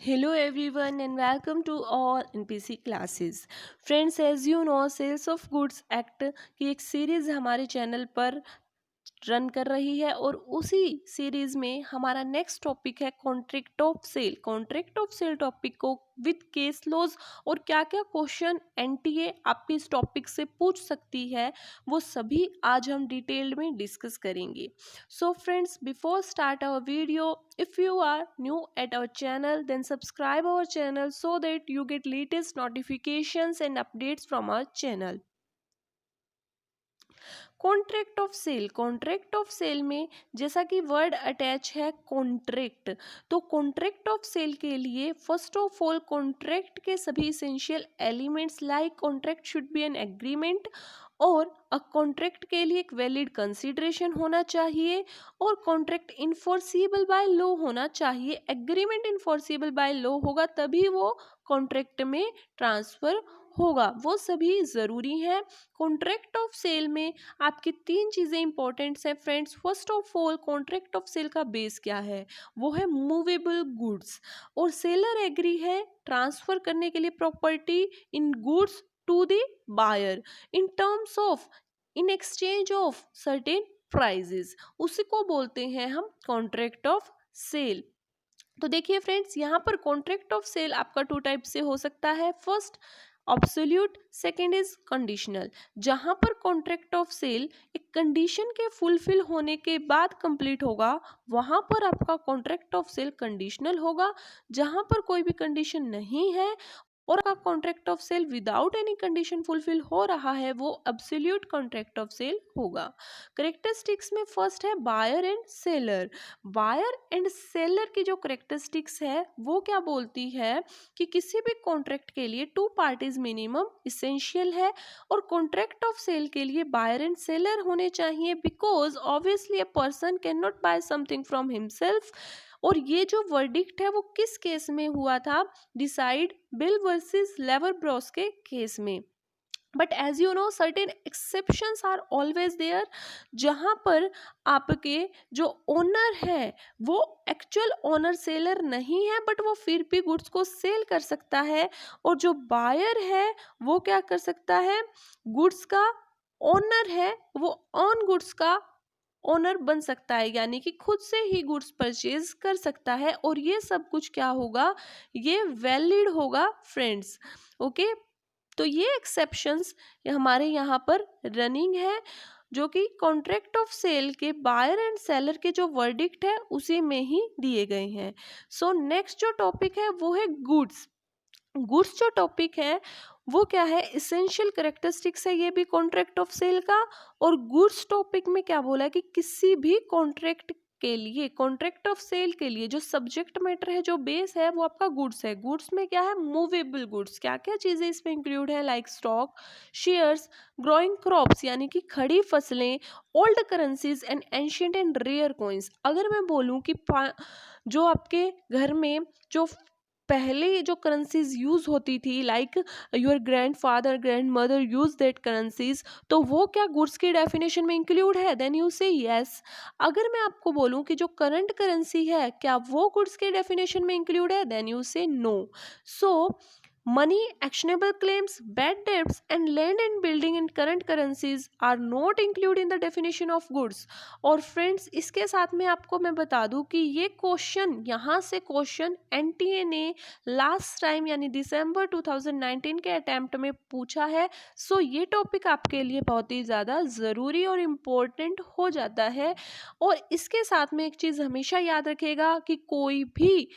Hello everyone and welcome to all NPC classes. Friends, as you know, Sales of Goods Act की एक series हमारे channel पर run कर रही है और उसी सीरीज में हमारा नेक्स्ट टॉपिक है contract of sale. Contract of sale topic को विद केस लॉज और क्या क्या क्वेश्चन एनटीए आपके इस टॉपिक से पूछ सकती है वो सभी आज हम डिटेल्ड में डिस्कस करेंगे। So friends, before start our video, if you are new at our channel then subscribe our channel so that you get latest notifications and updates from our channel। Contract of sale, contract of sale में जैसा कि word attach है contract, तो contract of sale के लिए first of all contract के सभी essential elements like contract should be an agreement और अ कॉन्ट्रैक्ट के लिए एक वैलिड कंसिडरेशन होना चाहिए और कॉन्ट्रैक्ट इन्फोर्सिबल बाय लॉ होना चाहिए। एग्रीमेंट इन्फोर्सिबल बाय लॉ होगा तभी वो कॉन्ट्रैक्ट में ट्रांसफर होगा, वो सभी ज़रूरी हैं। कॉन्ट्रैक्ट ऑफ सेल में आपकी तीन चीज़ें इंपॉर्टेंट हैं friends. First of all, contract of sale का बेस क्या है? वो है मूवेबल गुड्स और सेलर एग्री है ट्रांसफर करने के लिए property in goods to the buyer in terms of in exchange of certain prices, उसी को बोलते हैं हम कॉन्ट्रैक्ट ऑफ सेल। तो देखिए फ्रेंड्स, यहाँ पर कॉन्ट्रैक्ट ऑफ सेल आपका टू टाइप से हो सकता है। First absolute, second is conditional. जहां पर कॉन्ट्रैक्ट ऑफ सेल एक कंडीशन के फुलफिल होने के बाद कंप्लीट होगा वहां पर आपका कॉन्ट्रैक्ट ऑफ सेल कंडीशनल होगा। जहां पर कोई भी कंडीशन नहीं है और आपका contract of sale without any condition fulfil हो रहा है वो एब्सोल्यूट कॉन्ट्रैक्ट ऑफ सेल होगा। करेक्टरिस्टिक्स में फर्स्ट है buyer and seller. Buyer and seller की जो करेक्टरिस्टिक्स है वो क्या बोलती है कि किसी भी कॉन्ट्रैक्ट के लिए टू पार्टीज मिनिमम इसेंशियल है और कॉन्ट्रैक्ट ऑफ सेल के लिए बायर एंड सेलर होने चाहिए because obviously a person can not buy something from himself. और ये जो वर्डिक्ट है वो किस केस में हुआ था? Decide Bell versus Lever Bros के केस में। But as you know certain exceptions are always there, जहाँ पर आपके जो ओनर है वो एक्चुअल ओनर सेलर नहीं है बट वो फिर भी गुड्स को सेल कर सकता है और जो बायर है वो क्या कर सकता है? गुड्स का ओनर है वो ऑन गुड्स का ओनर बन सकता है, यानी कि खुद से ही गुड्स परचेज कर सकता है और ये सब कुछ क्या होगा? ये वैलिड होगा फ्रेंड्स। ओके, तो ये एक्सेप्शंस हमारे यहाँ पर रनिंग है जो कि कॉन्ट्रैक्ट ऑफ सेल के बायर एंड सेलर के जो वर्डिक्ट है उसी में ही दिए गए हैं। सो नेक्स्ट जो टॉपिक है वो है गुड्स। गुड्स जो टॉपिक है वो क्या है? इसेंशियल करेक्टरिस्टिक्स है ये भी कॉन्ट्रैक्ट ऑफ सेल का। और गुड्स टॉपिक में क्या बोला है कि किसी भी कॉन्ट्रैक्ट के लिए, कॉन्ट्रैक्ट ऑफ सेल के लिए जो सब्जेक्ट मैटर है, जो बेस है वो आपका गुड्स है। गुड्स में क्या है? Movable goods. क्या क्या चीजें इसमें इंक्लूड है? Like stock, shares, growing crops यानी कि खड़ी फसलें, old currencies and ancient and rare coins. अगर मैं बोलूं कि जो आपके घर में जो पहले जो करेंसीज यूज होती थी like your grand father grand mother use that currencies, तो वो क्या गुड्स की डेफिनेशन में इंक्लूड है? देन यू से यस। अगर मैं आपको बोलूं कि जो करंट करेंसी है क्या वो गुड्स के डेफिनेशन में इंक्लूड है? देन यू से no. So money, actionable claims, bad debts and land and building in current currencies are not included in the definition of goods। और फ्रेंड्स, इसके साथ में आपको मैं बता दूं कि ये क्वेश्चन, यहाँ से क्वेश्चन एनटीए ने लास्ट टाइम यानी दिसंबर 2019 के अटेम्प्ट में पूछा है। सो ये टॉपिक आपके लिए बहुत ही ज़्यादा ज़रूरी और इम्पोर्टेंट हो जाता है। और इसके साथ में एक चीज़ हमेशा याद रखेगा कि कोई भी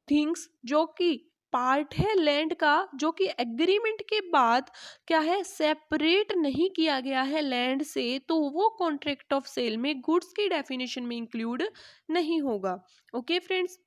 थिंग्स जो कि पार्ट है लैंड का, जो कि एग्रीमेंट के बाद क्या है? सेपरेट नहीं किया गया है लैंड से, तो वो कॉन्ट्रैक्ट ऑफ सेल में गुड्स की डेफिनेशन में इंक्लूड नहीं होगा। Okay friends,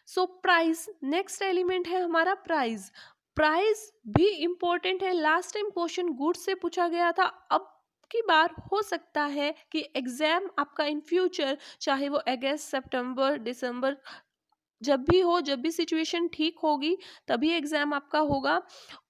so price next element है हमारा प्राइस। प्राइस भी इंपॉर्टेंट है। लास्ट टाइम क्वेश्चन गुड्स से पूछा गया था, अब की बार हो सकता है कि एग्जाम आपका इन फ्यूचर, चाहे वो अगस्त, सितंबर, दिसंबर, जब भी हो, जब भी सिचुएशन ठीक होगी तभी एग्जाम आपका होगा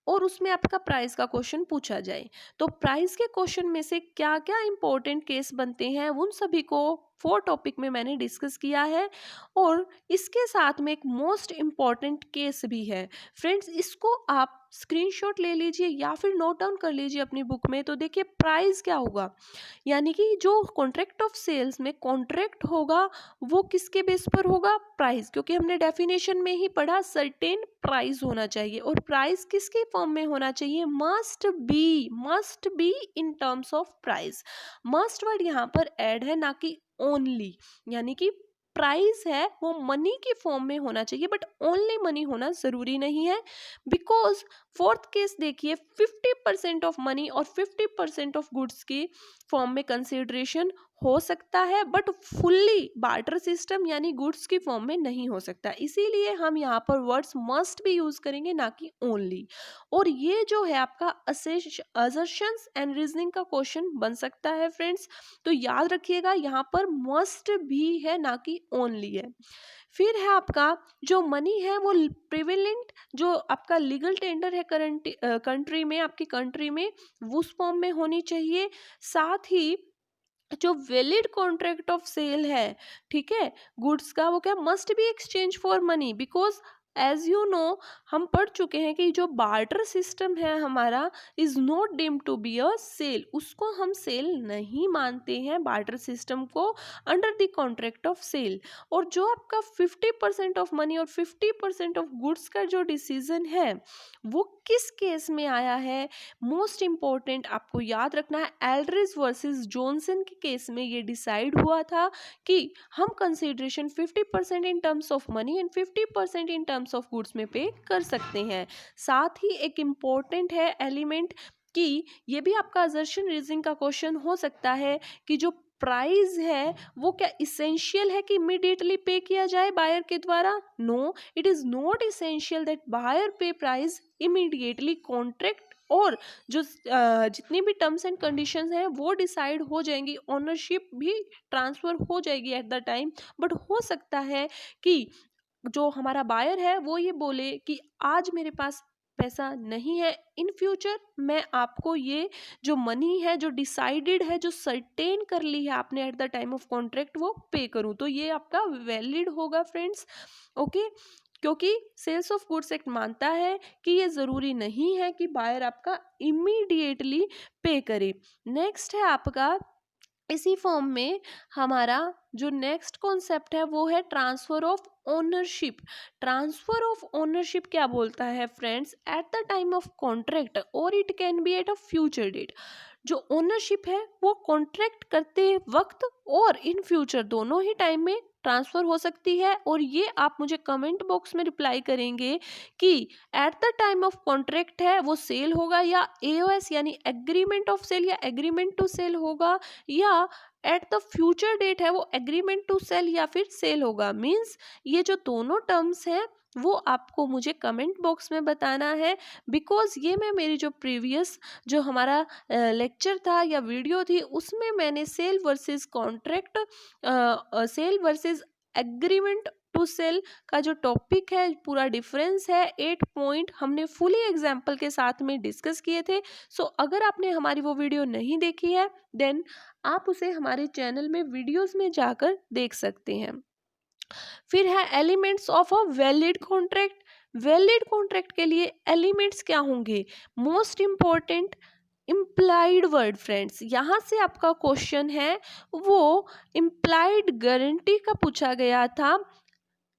और उसमें आपका प्राइस का क्वेश्चन पूछा जाए। तो प्राइस के क्वेश्चन में से क्या क्या इंपॉर्टेंट केस बनते हैं उन सभी को 4 टॉपिक में मैंने डिस्कस किया है और इसके साथ में एक मोस्ट इम्पॉर्टेंट केस भी है फ्रेंड्स। इसको आप स्क्रीनशॉट ले लीजिए या फिर नोट डाउन कर लीजिए अपनी बुक में। तो देखिए प्राइस क्या होगा, यानी कि जो कॉन्ट्रैक्ट ऑफ सेल्स में कॉन्ट्रैक्ट होगा वो किसके बेस पर होगा, प्राइस, क्योंकि हमने डेफिनेशन में ही पढ़ा सर्टेन प्राइस होना चाहिए। और प्राइस किसके फॉर्म में होना चाहिए, must be in terms of price. Must word यहाँ पर ऐड है ना कि ओनली, यानी कि प्राइस है वो मनी के फॉर्म में होना चाहिए बट ओनली मनी होना जरूरी नहीं है। बिकॉज फोर्थ केस देखिए 50% ऑफ मनी और 50% ऑफ गुड्स की फॉर्म में कंसिडरेशन हो सकता है बट फुल्ली बार्टर सिस्टम यानी गुड्स की फॉर्म में नहीं हो सकता, इसीलिए हम यहाँ पर वर्ड्स मस्ट भी यूज करेंगे ना कि ओनली। और ये जो है आपका असर्शंस एंड रीजनिंग का क्वेश्चन बन सकता है फ्रेंड्स, तो याद रखिएगा यहाँ पर मस्ट भी है ना कि ओनली है। फिर है आपका जो मनी है वो प्रिवेलेंट जो आपका लीगल टेंडर है करंट कंट्री में, आपकी कंट्री में उस फॉर्म में होनी चाहिए। साथ ही जो वैलिड कॉन्ट्रैक्ट ऑफ सेल है, ठीक है, गुड्स का, वो क्या must be exchange for money. Because as you know हम पढ़ चुके हैं कि जो बार्टर सिस्टम है हमारा is not deemed to be a sale, उसको हम सेल नहीं मानते हैं बार्टर सिस्टम को under the contract of sale. और जो आपका 50% ऑफ मनी और 50% ऑफ गुड्स का जो डिसीजन है वो किस केस में आया है, मोस्ट इंपॉर्टेंट आपको याद रखना है, एल्ड्रिज वर्सेस जॉनसन के केस में ये डिसाइड हुआ था कि हम consideration 50% in terms of money and 50% in terms of goods में पे कर सकते हैं। साथ ही एक इम्पॉर्टेंट है एलिमेंट कि ये भी आपका असर्शन रीजनिंग का क्वेश्चन हो सकता है कि जो प्राइस है वो क्या इसेंशियल है कि इमीडिएटली पे किया जाए बायर के द्वारा, no, it is not essential that buyer pay price immediately. Contract और जो जितनी भी टर्म्स एंड कंडीशंस हैं वो डिसाइड हो जाएंगी, ओनरशिप भी ट्रांसफर हो जाएगी एट द टाइम। बट हो सकता है कि जो हमारा बायर है वो ये बोले कि आज मेरे पास पैसा नहीं है, इन फ्यूचर मैं आपको ये जो मनी है जो डिसाइडेड है जो सर्टेन कर ली है आपने eight the time of contract वो पे करूं, तो ये आपका वैलिड होगा फ्रेंड्स। ओके, क्योंकि सेल्स ऑफ गुड्स एक्ट मानता है कि ये ज़रूरी नहीं है कि बायर आपका इमीडिएटली पे करे। नेक्स्ट है आपका इसी फॉर्म में हमारा जो नेक्स्ट कॉन्सेप्ट है वो है transfer of ownership. Transfer of ownership क्या बोलता है friends, at the time of contract और it can be at a future date. जो ओनरशिप है वो कॉन्ट्रैक्ट करते वक्त और इन फ्यूचर दोनों ही टाइम में ट्रांसफर हो सकती है। और ये आप मुझे कमेंट बॉक्स में रिप्लाई करेंगे कि eight the time of contract है वो सेल होगा या एओएस यानी एग्रीमेंट ऑफ सेल या एग्रीमेंट टू सेल होगा, या एट द फ्यूचर डेट है वो एग्रीमेंट टू सेल या फिर सेल होगा। मीन्स ये जो दोनों टर्म्स हैं वो आपको मुझे कमेंट बॉक्स में बताना है। बिकॉज ये मैं मेरी जो प्रीवियस जो हमारा लेक्चर था या वीडियो थी उसमें मैंने sale versus contract, sale versus agreement to sale का जो टॉपिक है पूरा डिफरेंस है 8 पॉइंट हमने फुली एग्जाम्पल के साथ में डिस्कस किए थे। सो अगर आपने हमारी वो वीडियो नहीं देखी है देन आप उसे हमारे चैनल में वीडियोस में जाकर देख सकते हैं। फिर है elements of a valid contract. Valid contract के लिए एलिमेंट्स क्या होंगे, most important implied word friends, यहाँ से आपका क्वेश्चन है वो इम्प्लाइड गारंटी का पूछा गया था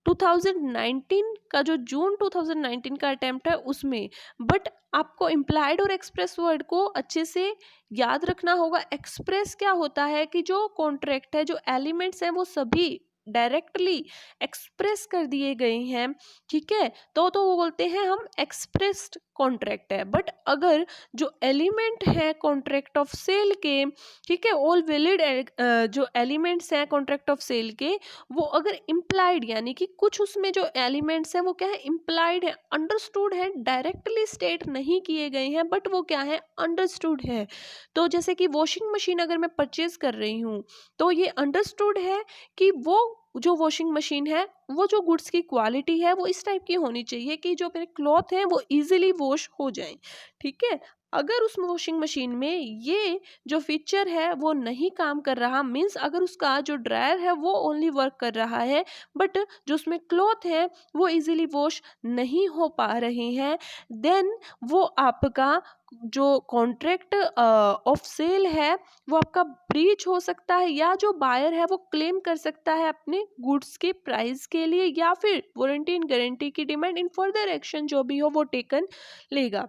2019 का, जो जून 2019 का अटेम्प्ट है उसमें। बट आपको इम्प्लाइड और एक्सप्रेस वर्ड को अच्छे से याद रखना होगा। एक्सप्रेस क्या होता है कि जो कॉन्ट्रैक्ट है जो एलिमेंट्स हैं वो सभी डायरेक्टली एक्सप्रेस कर दिए गए हैं, ठीक है, तो वो बोलते हैं हम एक्सप्रेस्ड कॉन्ट्रैक्ट है। बट अगर जो एलिमेंट है कॉन्ट्रैक्ट ऑफ सेल के, ठीक है, ऑल वैलिड जो एलिमेंट्स हैं कॉन्ट्रैक्ट ऑफ सेल के वो अगर इम्प्लाइड यानी कि कुछ उसमें जो एलिमेंट्स हैं वो क्या है, इम्प्लाइड है, अंडरस्टूड है, डायरेक्टली स्टेट नहीं किए गए हैं बट वो क्या है, अंडरस्टूड है। तो जैसे कि वॉशिंग मशीन अगर मैं परचेज कर रही हूँ तो ये अंडरस्टूड है कि वो जो वॉशिंग मशीन है वो जो गुड्स की क्वालिटी है वो इस टाइप की होनी चाहिए कि जो मेरे क्लॉथ हैं वो इजीली वॉश हो जाएं, ठीक है। अगर उस वॉशिंग मशीन में ये जो फीचर है वो नहीं काम कर रहा, मीन्स अगर उसका जो ड्रायर है वो ओनली वर्क कर रहा है बट जो उसमें क्लॉथ है वो इजीली वॉश नहीं हो पा रहे हैं, देन वो आपका जो कॉन्ट्रैक्ट ऑफ सेल है वो आपका ब्रीच हो सकता है, या जो बायर है वो क्लेम कर सकता है अपने गुड्स के प्राइस के लिए, या फिर वारंटी एंड गारंटी की डिमांड इन फर्दर एक्शन जो भी हो वो टेकन लेगा।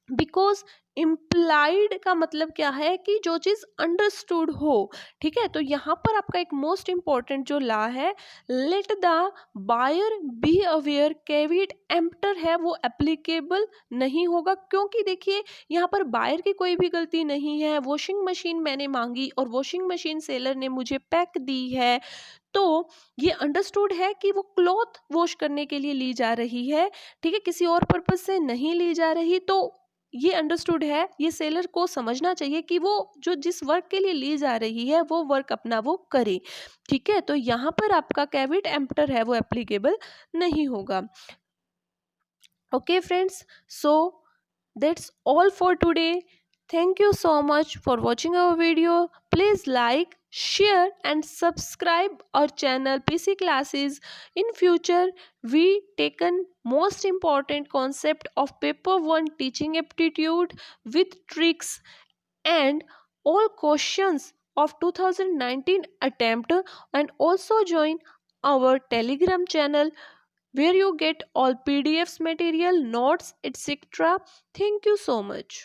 बिकॉज इम्प्लाइड का मतलब क्या है कि जो चीज अंडरस्टूड हो, ठीक है। तो यहाँ पर आपका एक मोस्ट इंपॉर्टेंट जो ला है, let the buyer be aware caveat emptor है वो एप्लीकेबल नहीं होगा, क्योंकि देखिए यहाँ पर बायर की कोई भी गलती नहीं है। वॉशिंग मशीन मैंने मांगी और वॉशिंग मशीन सेलर ने मुझे पैक दी है, तो ये अंडरस्टूड है कि वो क्लॉथ वॉश करने के लिए ली जा रही है, ठीक है, किसी और पर्पज से नहीं ली जा रही। तो ये अंडरस्टूड है, ये सेलर को समझना चाहिए कि वो जो जिस वर्क के लिए ली जा रही है वो वर्क अपना वो करे, ठीक है। तो यहाँ पर आपका कैविट एम्प्टर है वो एप्लीकेबल नहीं होगा। Okay friends, so that's all for today. Thank you so much for watching our video. Please like, share and subscribe our channel PC Classes. In future, we taken most important concept of paper 1 teaching aptitude with tricks and all questions of 2019 attempt, and also join our Telegram channel where you get all PDFs, material, notes, etc. Thank you so much.